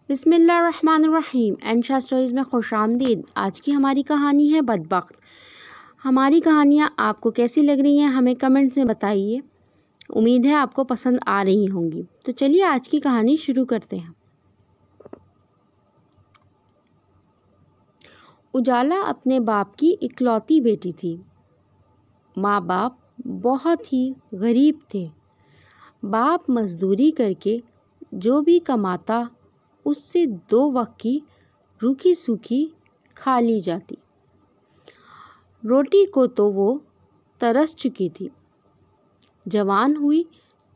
بسم اللہ الرحمن الرحیم انشا اسٹوریز میں خوش آمدید۔ آج کی ہماری کہانی ہے بدبخت۔ ہماری کہانیاں آپ کو کیسی لگ رہی ہیں ہمیں کمنٹس میں بتائیے، امید ہے آپ کو پسند آ رہی ہوں گی۔ تو چلیے آج کی کہانی شروع کرتے ہیں۔ اجالا اپنے باپ کی اکلوتی بیٹی تھی۔ ماں باپ بہت ہی غریب تھے۔ باپ مزدوری کر کے جو بھی کماتا اس سے 2 وقت کی روکھی سوکھی کھا لی جاتی۔ روٹی کو تو وہ ترس چکی تھی۔ جوان ہوئی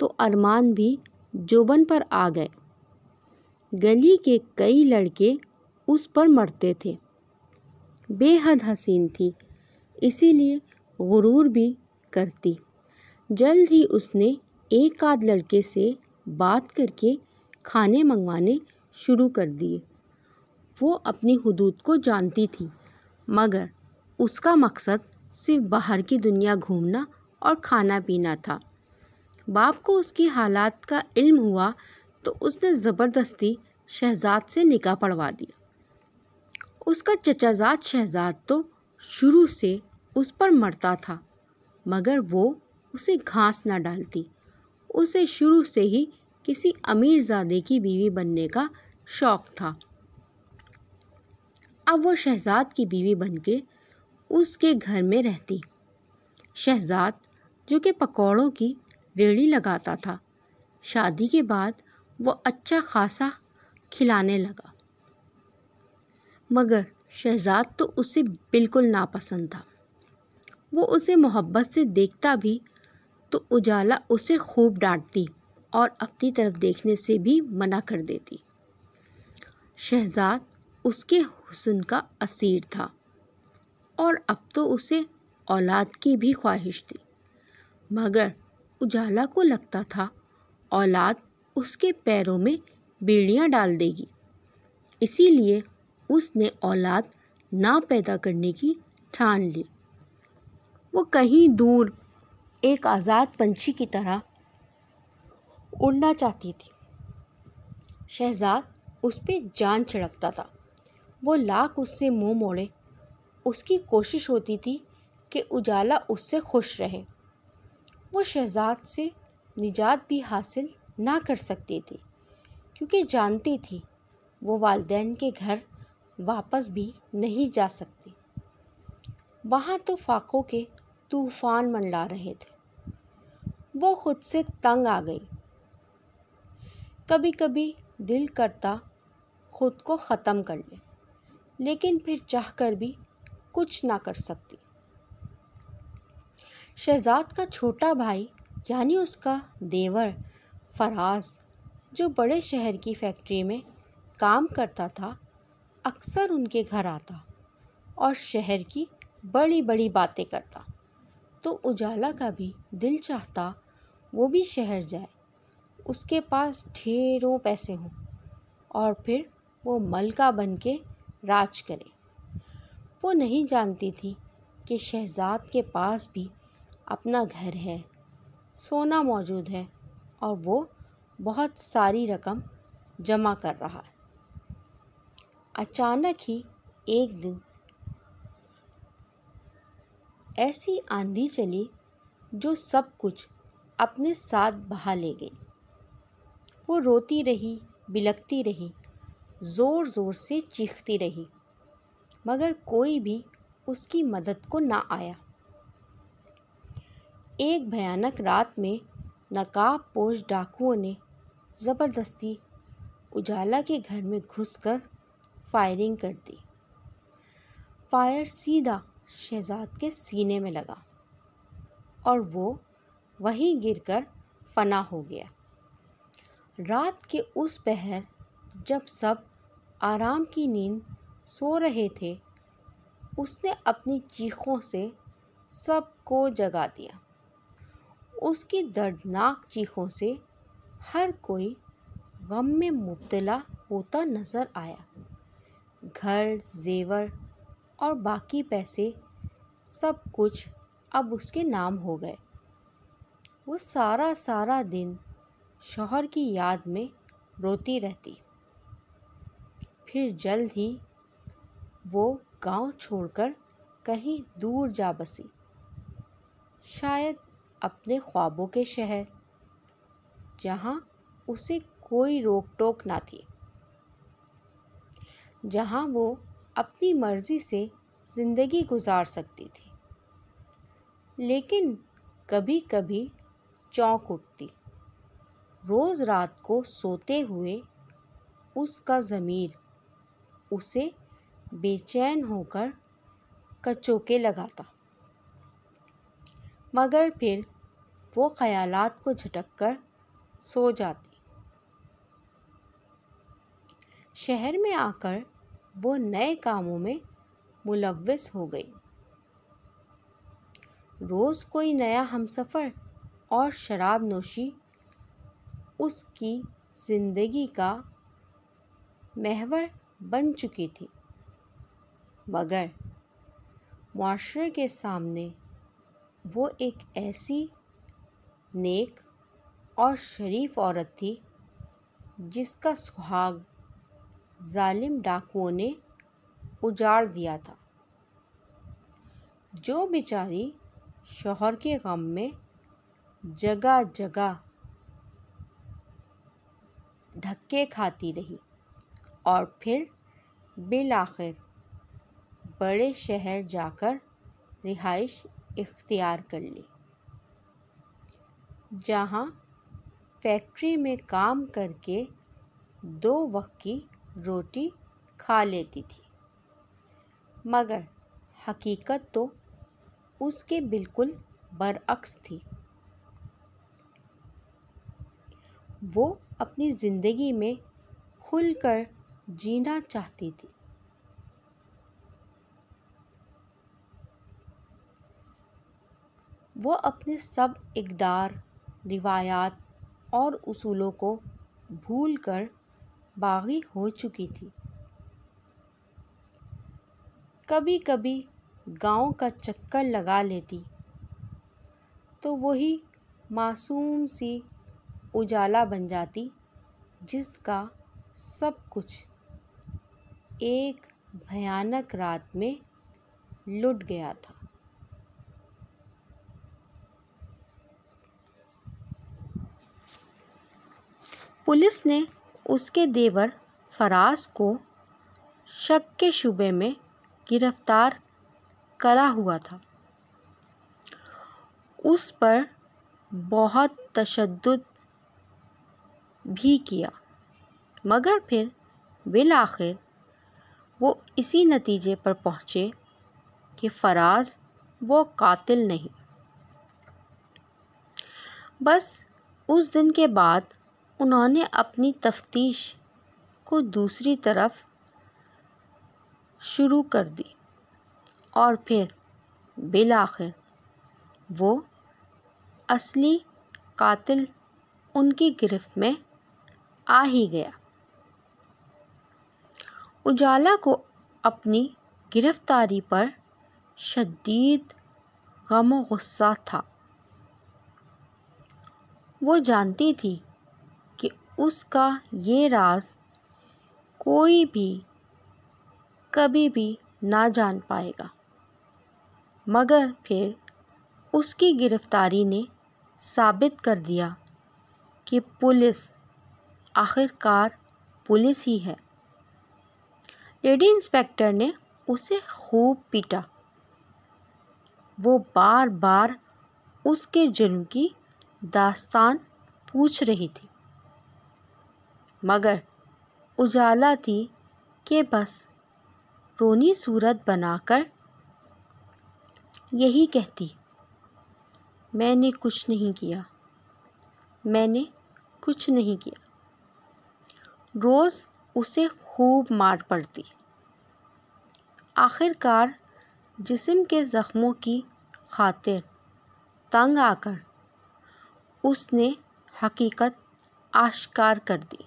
تو ارمان بھی جوبن پر آ گئے۔ گلی کے کئی لڑکے اس پر مرتے تھے۔ بے حد حسین تھی، اسی لیے غرور بھی کرتی۔ جلد ہی اس نے ایک آدھ لڑکے سے بات کر کے کھانے منگوانے شروع کر دیے۔ وہ اپنی حدود کو جانتی تھی، مگر اس کا مقصد صرف باہر کی دنیا گھومنا اور کھانا پینا تھا۔ باپ کو اس کی حالات کا علم ہوا تو اس نے زبردستی شہزاد سے نکاح پڑھوا دیا۔ اس کا چچا زاد شہزاد تو شروع سے اس پر مرتا تھا، مگر وہ اسے گھاس نہ ڈالتی۔ اسے شروع سے ہی کسی امیر زادے کی بیوی بننے کا شوق تھا۔ اب وہ شہزاد کی بیوی بن کے اس کے گھر میں رہتی۔ شہزاد جو کہ پکوڑوں کی ریہڑی لگاتا تھا، شادی کے بعد وہ اچھا خاصا کھلانے لگا، مگر شہزاد تو اسے بالکل ناپسند تھا۔ وہ اسے محبت سے دیکھتا بھی تو اجالا اسے خوب ڈانٹتی اور اپنی طرف دیکھنے سے بھی منع کر دیتی۔ شہزاد اس کے حسن کا اسیر تھا اور اب تو اسے اولاد کی بھی خواہش تھی، مگر اجالا کو لگتا تھا اولاد اس کے پیروں میں بیڑیاں ڈال دے گی، اسی لیے اس نے اولاد نہ پیدا کرنے کی ٹھان لی۔ وہ کہیں دور ایک آزاد پنچھی کی طرح اڑنا چاہتی تھی۔ شہزاد اس پہ جان چھڑکتا تھا۔ وہ لاکھ اس سے منہ موڑے، اس کی کوشش ہوتی تھی کہ اجالا اس سے خوش رہے۔ وہ شہزاد سے نجات بھی حاصل نہ کر سکتی تھی، کیونکہ جانتی تھی وہ والدین کے گھر واپس بھی نہیں جا سکتی۔ وہاں تو فاقوں کے طوفان منڈلا رہے تھے۔ وہ خود سے تنگ آ گئی۔ کبھی کبھی دل کرتا خود کو ختم کر لے، لیکن پھر چاہ کر بھی کچھ نہ کر سکتی۔ شہزاد کا چھوٹا بھائی یعنی اس کا دیور فراز، جو بڑے شہر کی فیکٹری میں کام کرتا تھا، اکثر ان کے گھر آتا اور شہر کی بڑی بڑی باتیں کرتا۔ تو اجالا کا بھی دل چاہتا وہ بھی شہر جائے، اس کے پاس ڈھیروں پیسے ہوں اور پھر وہ ملکہ بن کے راج کرے۔ وہ نہیں جانتی تھی کہ شہزاد کے پاس بھی اپنا گھر ہے، سونا موجود ہے اور وہ بہت ساری رقم جمع کر رہا ہے۔ اچانک ہی ایک دن ایسی آندھی چلی جو سب کچھ اپنے ساتھ بہا لے گئی۔ وہ روتی رہی، بلکتی رہی، زور زور سے چیختی رہی، مگر کوئی بھی اس کی مدد کو نہ آیا۔ ایک بھیانک رات میں نقاب پوش ڈاکوؤں نے زبردستی اجالا کے گھر میں گھس کر فائرنگ کر دی۔ فائر سیدھا شہزاد کے سینے میں لگا اور وہ وہیں گر کر فنا ہو گیا۔ رات کے اس پہر جب سب آرام کی نیند سو رہے تھے، اس نے اپنی چیخوں سے سب کو جگا دیا۔ اس کی دردناک چیخوں سے ہر کوئی غم میں مبتلا ہوتا نظر آیا۔ گھر، زیور اور باقی پیسے سب کچھ اب اس کے نام ہو گئے۔ وہ سارا دن شوہر کی یاد میں روتی رہتی۔ پھر جلد ہی وہ گاؤں چھوڑ کر کہیں دور جا بسی، شاید اپنے خوابوں کے شہر، جہاں اسے کوئی روک ٹوک نہ تھی، جہاں وہ اپنی مرضی سے زندگی گزار سکتی تھی۔ لیکن کبھی کبھی چونک اٹھتی، روز رات کو سوتے ہوئے اس کا ضمیر اسے بے چین ہو کر کچوکے لگاتا، مگر پھر وہ خیالات کو جھٹک کر سو جاتی۔ شہر میں آ کر وہ نئے کاموں میں ملوث ہو گئی، روز کوئی نیا ہمسفر اور شراب نوشی اس کی زندگی کا محور بن چکی تھی، مگر معاشرے کے سامنے وہ ایک ایسی نیک اور شریف عورت تھی جس کا سہاگ ظالم ڈاکوؤں نے اجاڑ دیا تھا، جو بیچاری شوہر کے غم میں جگہ جگہ دھکے کھاتی رہی اور پھر بالآخر بڑے شہر جا کر رہائش اختیار کر لی، جہاں فیکٹری میں کام کر کے 2 وقت کی روٹی کھا لیتی تھی، مگر حقیقت تو اس کے بالکل برعکس تھی۔ وہ اپنی زندگی میں کھل کر جینا چاہتی تھی، وہ اپنے سب اقدار، روایات اور اصولوں کو بھول کر باغی ہو چکی تھی۔ کبھی کبھی گاؤں کا چکر لگا لیتی تو وہی معصوم سی اجالا بن جاتی جس کا سب کچھ ایک بھیانک رات میں لٹ گیا تھا۔ پولیس نے اس کے دیور فراز کو شک کے شبے میں گرفتار کرا ہوا تھا، اس پر بہت تشدد بھی کیا، مگر پھر بالآخر وہ اسی نتیجے پر پہنچے کہ فراز وہ قاتل نہیں۔ بس اس دن کے بعد انہوں نے اپنی تفتیش کو دوسری طرف شروع کر دی اور پھر بالآخر وہ اصلی قاتل ان کی گرفت میں آ ہی گیا۔ اجالا کو اپنی گرفتاری پر شدید غم و غصہ تھا، وہ جانتی تھی کہ اس کا یہ راز کوئی بھی کبھی بھی نہ جان پائے گا، مگر پھر اس کی گرفتاری نے ثابت کر دیا کہ پولیس آخر کار پولیس ہی ہے۔ لیڈی انسپکٹر نے اسے خوب پیٹا، وہ بار بار اس کے جرم کی داستان پوچھ رہی تھی، مگر اجالا تھی کہ بس رونی صورت بنا کر یہی کہتی، میں نے کچھ نہیں کیا، میں نے کچھ نہیں کیا۔ روز اسے خوب مار پڑتی، آخر کار جسم کے زخموں کی خاطر تنگ آ کر اس نے حقیقت آشکار کر دی۔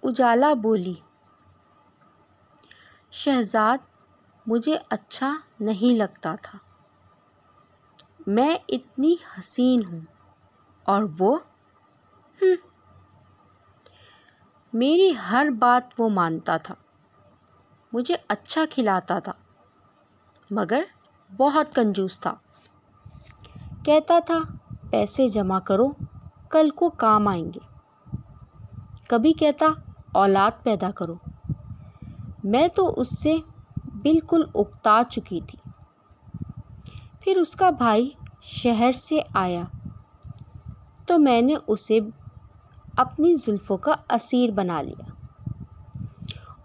اجالا بولی، شہزاد مجھے اچھا نہیں لگتا تھا، میں اتنی حسین ہوں اور وہ میری ہر بات وہ مانتا تھا، مجھے اچھا کھلاتا تھا، مگر بہت کنجوس تھا۔ کہتا تھا پیسے جمع کرو، کل کو کام آئیں گے۔ کبھی کہتا اولاد پیدا کرو۔ میں تو اس سے بالکل اکتا چکی تھی۔ پھر اس کا بھائی شہر سے آیا تو میں نے اسے اپنی زلفوں کا اسیر بنا لیا۔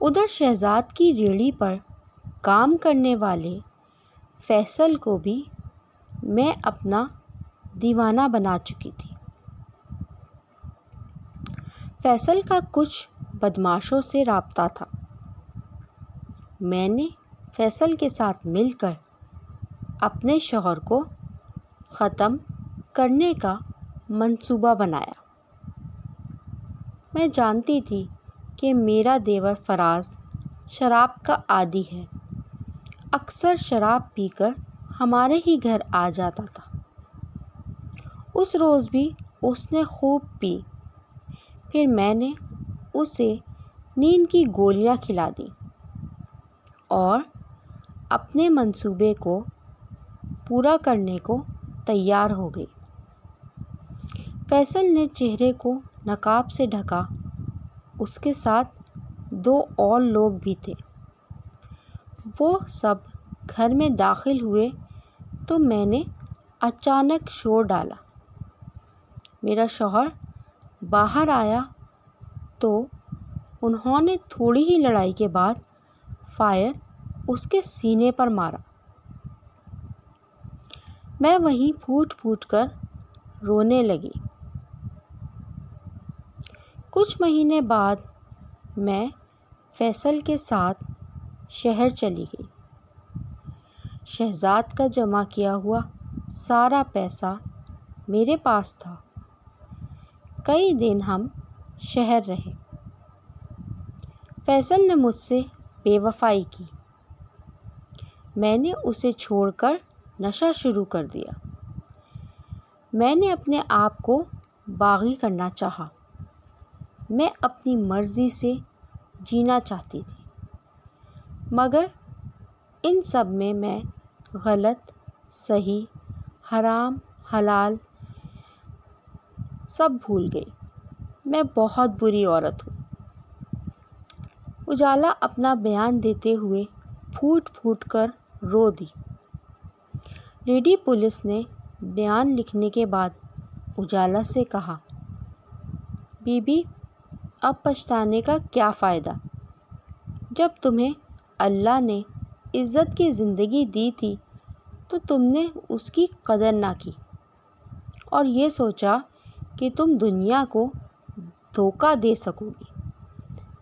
ادھر شہزاد کی ریڑھی پر کام کرنے والے فیصل کو بھی میں اپنا دیوانہ بنا چکی تھی۔ فیصل کا کچھ بدماشوں سے رابطہ تھا۔ میں نے فیصل کے ساتھ مل کر اپنے شوہر کو ختم کرنے کا منصوبہ بنایا۔ میں جانتی تھی کہ میرا دیور فراز شراب کا عادی ہے، اکثر شراب پی کر ہمارے ہی گھر آ جاتا تھا۔ اس روز بھی اس نے خوب پی، پھر میں نے اسے نیند کی گولیاں کھلا دیں اور اپنے منصوبے کو پورا کرنے کو تیار ہو گئی۔ فیصل نے چہرے کو نقاب سے ڈھکا، اس کے ساتھ 2 اور لوگ بھی تھے۔ وہ سب گھر میں داخل ہوئے تو میں نے اچانک شور ڈالا۔ میرا شوہر باہر آیا تو انہوں نے تھوڑی ہی لڑائی کے بعد فائر اس کے سینے پر مارا۔ میں وہیں پھوٹ پھوٹ کر رونے لگی۔ کچھ مہینے بعد میں فیصل کے ساتھ شہر چلی گئی۔ شہزاد کا جمع کیا ہوا سارا پیسہ میرے پاس تھا۔ کئی دن ہم شہر رہے۔ فیصل نے مجھ سے بے وفائی کی۔ میں نے اسے چھوڑ کر نشہ شروع کر دیا۔ میں نے اپنے آپ کو باغی کرنا چاہا۔ میں اپنی مرضی سے جینا چاہتی تھی، مگر ان سب میں غلط، صحیح، حرام، حلال سب بھول گئی۔ میں بہت بری عورت ہوں۔ اجالا اپنا بیان دیتے ہوئے پھوٹ پھوٹ کر رو دی۔ لیڈی پولیس نے بیان لکھنے کے بعد اجالا سے کہا، بی بی اب پچھتانے کا کیا فائدہ؟ جب تمہیں اللہ نے عزت کی زندگی دی تھی تو تم نے اس کی قدر نہ کی اور یہ سوچا کہ تم دنیا کو دھوکہ دے سکو گی،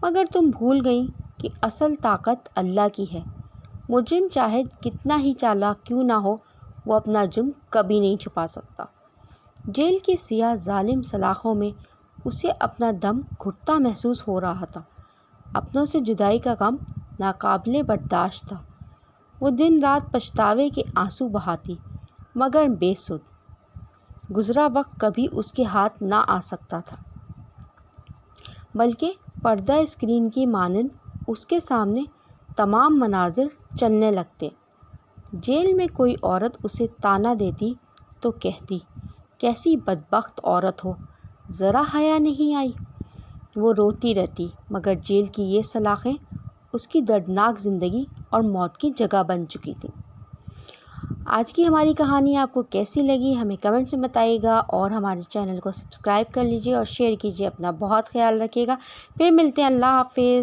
مگر تم بھول گئیں کہ اصل طاقت اللہ کی ہے۔ مجرم چاہے کتنا ہی چالاک کیوں نہ ہو، وہ اپنا جرم کبھی نہیں چھپا سکتا۔ جیل کی سیاہ ظالم سلاخوں میں اسے اپنا دم گھٹتا محسوس ہو رہا تھا۔ اپنوں سے جدائی کا غم ناقابل برداشت تھا۔ وہ دن رات پچھتاوے کے آنسو بہاتی، مگر بے سود۔ گزرا وقت کبھی اس کے ہاتھ نہ آ سکتا تھا، بلکہ پردہ اسکرین کی مانند اس کے سامنے تمام مناظر چلنے لگتے۔ جیل میں کوئی عورت اسے طعنہ دیتی تو کہتی، کیسی بدبخت عورت ہو، ذرا حیا نہیں آئی۔ وہ روتی رہتی، مگر جیل کی یہ سلاخیں اس کی دردناک زندگی اور موت کی جگہ بن چکی تھیں۔ آج کی ہماری کہانی آپ کو کیسی لگی ہمیں کمنٹس میں بتائیے گا، اور ہمارے چینل کو سبسکرائب کر لیجیے اور شیئر کیجیے۔ اپنا بہت خیال رکھیے گا۔ پھر ملتے ہیں، اللہ حافظ۔